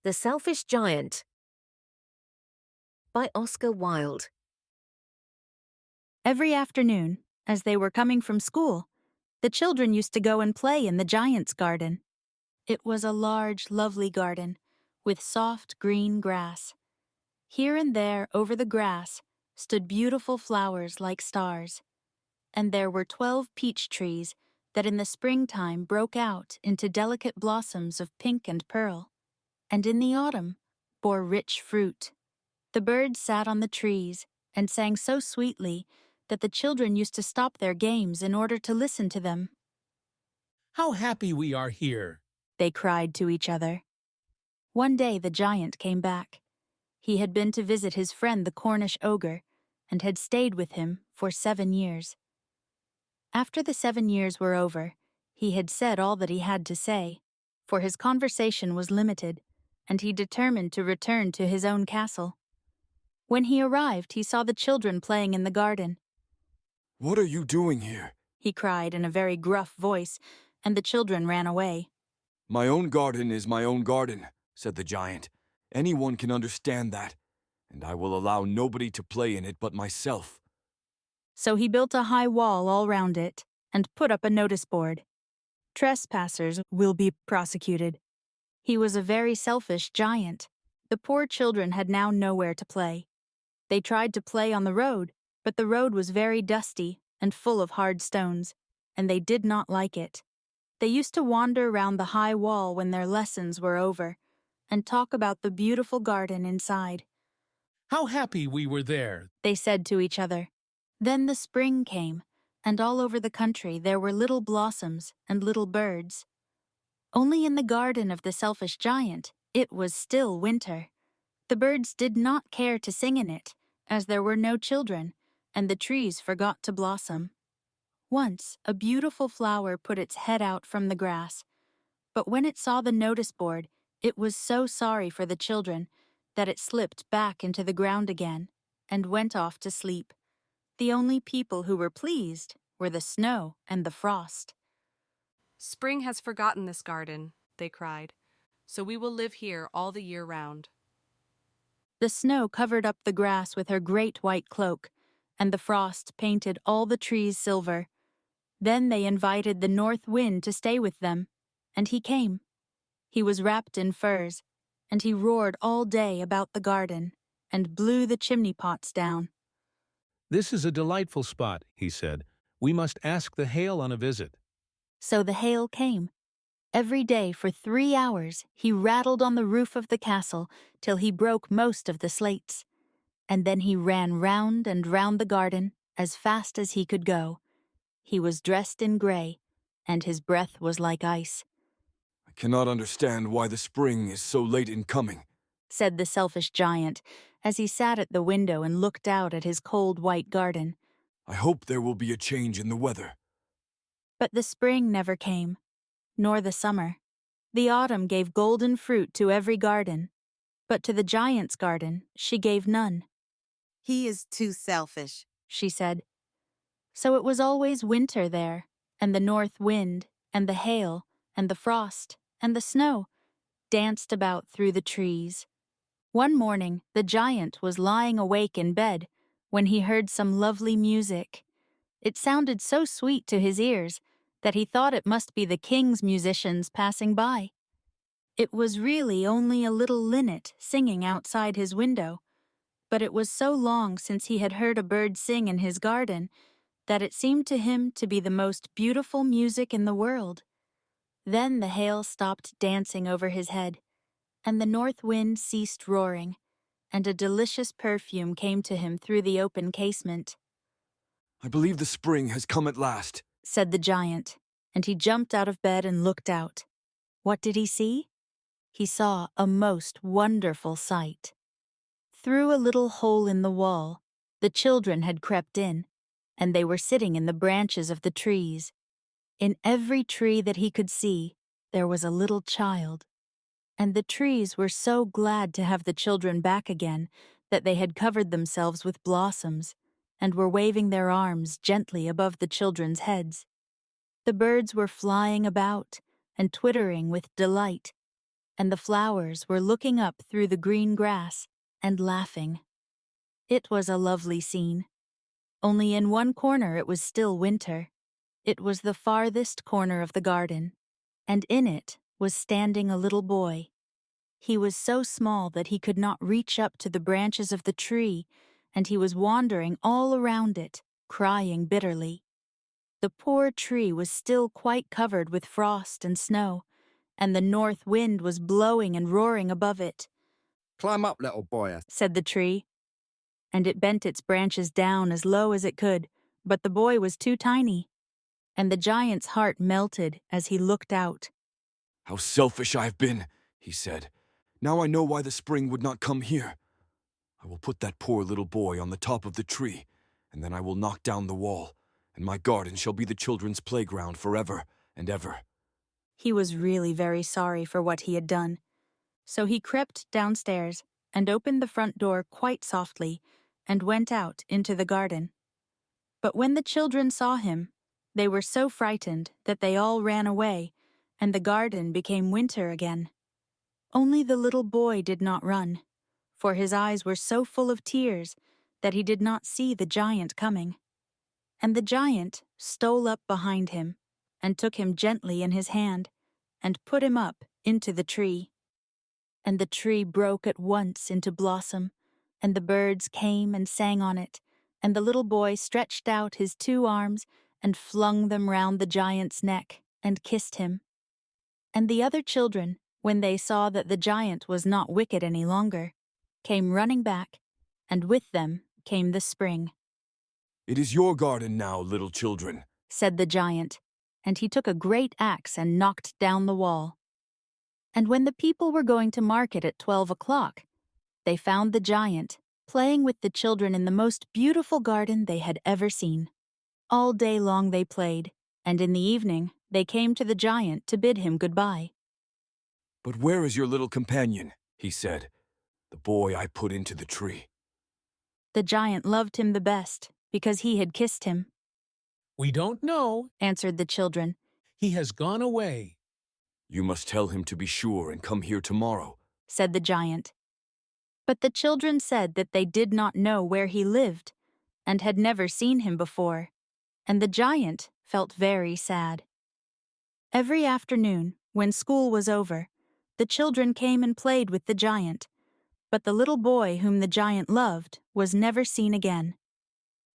The Selfish Giant by Oscar Wilde. Every afternoon, as they were coming from school, the children used to go and play in the giant's garden. It was a large, lovely garden, with soft green grass. Here and there, over the grass, stood beautiful flowers like stars. And there were 12 peach trees that in the springtime broke out into delicate blossoms of pink and pearl, and in the autumn bore rich fruit. The birds sat on the trees and sang so sweetly that the children used to stop their games in order to listen to them. How happy we are here! They cried to each other. One day the giant came back. He had been to visit his friend the Cornish ogre, and had stayed with him for 7 years. After the 7 years were over, he had said all that he had to say, for his conversation was limited, and he determined to return to his own castle. When he arrived, he saw the children playing in the garden. "What are you doing here?" He cried in a very gruff voice, and the children ran away. "My own garden is my own garden," said the giant. "Anyone can understand that, and I will allow nobody to play in it but myself." So he built a high wall all round it, and put up a notice board. Trespassers will be prosecuted. He was a very selfish giant. The poor children had now nowhere to play. They tried to play on the road, but the road was very dusty and full of hard stones, and they did not like it. They used to wander round the high wall when their lessons were over, and talk about the beautiful garden inside. How happy we were there! They said to each other. Then the spring came, and all over the country there were little blossoms and little birds. Only in the garden of the selfish giant, it was still winter. The birds did not care to sing in it, as there were no children, and the trees forgot to blossom. Once, a beautiful flower put its head out from the grass, but when it saw the notice board, it was so sorry for the children that it slipped back into the ground again and went off to sleep. The only people who were pleased were the snow and the frost. "Spring has forgotten this garden," they cried, "so we will live here all the year round." The snow covered up the grass with her great white cloak, and the frost painted all the trees silver. Then they invited the north wind to stay with them, and he came. He was wrapped in furs, and he roared all day about the garden, and blew the chimney pots down. This is a delightful spot, he said. We must ask the hail on a visit. So the hail came. Every day for 3 hours he rattled on the roof of the castle till he broke most of the slates. And then he ran round and round the garden as fast as he could go. He was dressed in gray, and his breath was like ice. "I cannot understand why the spring is so late in coming," said the selfish giant as he sat at the window and looked out at his cold white garden. "I hope there will be a change in the weather." But the spring never came, nor the summer. The autumn gave golden fruit to every garden, but to the giant's garden she gave none. "He is too selfish," she said. So it was always winter there, and the north wind, and the hail, and the frost, and the snow danced about through the trees. One morning the giant was lying awake in bed when he heard some lovely music. It sounded so sweet to his ears that he thought it must be the king's musicians passing by. It was really only a little linnet singing outside his window, but it was so long since he had heard a bird sing in his garden that it seemed to him to be the most beautiful music in the world. Then the hail stopped dancing over his head, and the north wind ceased roaring, and a delicious perfume came to him through the open casement. "I believe the spring has come at last," said the giant, and he jumped out of bed and looked out. What did he see? He saw a most wonderful sight. Through a little hole in the wall, the children had crept in, and they were sitting in the branches of the trees. In every tree that he could see, there was a little child. And the trees were so glad to have the children back again that they had covered themselves with blossoms and were waving their arms gently above the children's heads. The birds were flying about and twittering with delight, and the flowers were looking up through the green grass and laughing. It was a lovely scene. Only in one corner it was still winter. It was the farthest corner of the garden, and in it was standing a little boy. He was so small that he could not reach up to the branches of the tree, and he was wandering all around it, crying bitterly. The poor tree was still quite covered with frost and snow, and the north wind was blowing and roaring above it. "Climb up, little boy," said the tree, and it bent its branches down as low as it could, but the boy was too tiny, and the giant's heart melted as he looked out. "How selfish I have been," he said. "Now I know why the spring would not come here. I will put that poor little boy on the top of the tree, and then I will knock down the wall, and my garden shall be the children's playground forever and ever." He was really very sorry for what he had done. So he crept downstairs and opened the front door quite softly and went out into the garden. But when the children saw him, they were so frightened that they all ran away, and the garden became winter again. Only the little boy did not run, for his eyes were so full of tears that he did not see the giant coming. And the giant stole up behind him and took him gently in his hand and put him up into the tree. And the tree broke at once into blossom, and the birds came and sang on it, and the little boy stretched out his 2 arms and flung them round the giant's neck and kissed him. And the other children, when they saw that the giant was not wicked any longer, came running back, and with them came the spring. "It is your garden now, little children," said the giant, and he took a great axe and knocked down the wall. And when the people were going to market at 12 o'clock, they found the giant playing with the children in the most beautiful garden they had ever seen. All day long they played, and in the evening they came to the giant to bid him goodbye. "But where is your little companion?" he said. "The boy I put into the tree." The giant loved him the best because he had kissed him, We don't know. answered the children. He has gone away. "You must tell him to be sure and come here tomorrow," said the giant. But the children said that they did not know where he lived and had never seen him before, and the giant felt very sad. Every afternoon, when school was over, the children came and played with the giant, but the little boy whom the giant loved was never seen again.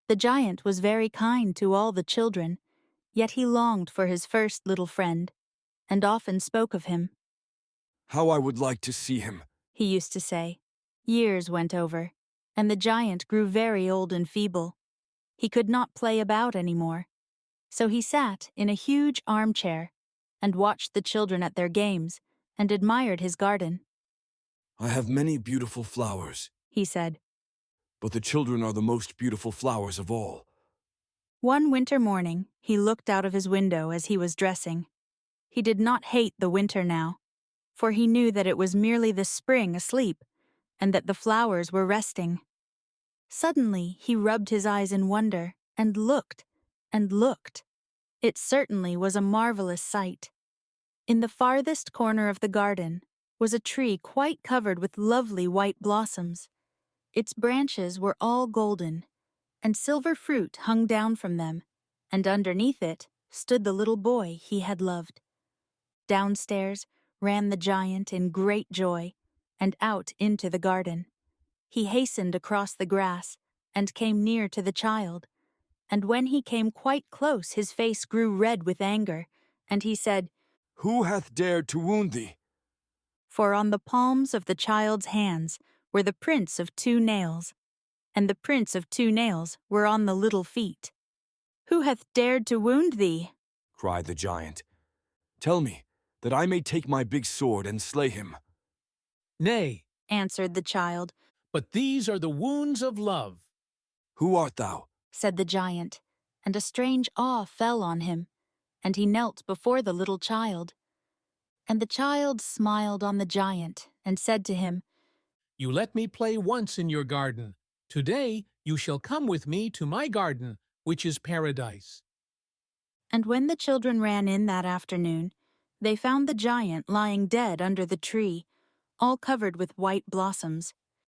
The giant was very kind to all the children, yet he longed for his first little friend, and often spoke of him. "How I would like to see him," he used to say. Years went over, and the giant grew very old and feeble. He could not play about any more, so he sat in a huge armchair and watched the children at their games and admired his garden. "I have many beautiful flowers," he said. "but the children are the most beautiful flowers of all." One winter morning, he looked out of his window as he was dressing. He did not hate the winter now, for he knew that it was merely the spring asleep, and that the flowers were resting. Suddenly he rubbed his eyes in wonder, and looked, and looked. It certainly was a marvelous sight. In the farthest corner of the garden was a tree quite covered with lovely white blossoms. Its branches were all golden, and silver fruit hung down from them, and underneath it stood the little boy he had loved. Downstairs ran the giant in great joy, and out into the garden. He hastened across the grass, and came near to the child. And when he came quite close, his face grew red with anger, and he said, "Who hath dared to wound thee?" For on the palms of the child's hands were the prints of 2 nails, and the prints of 2 nails were on the little feet. "Who hath dared to wound thee?" cried the giant. "Tell me, that I may take my big sword and slay him." Nay, answered the child. but these are the wounds of love. "Who art thou?" said the giant, and a strange awe fell on him, and he knelt before the little child. And the child smiled on the giant, and said to him, You let me play once in your garden. Today you shall come with me to my garden, which is paradise. And when the children ran in that afternoon, They found the giant lying dead under the tree, all covered with white blossoms,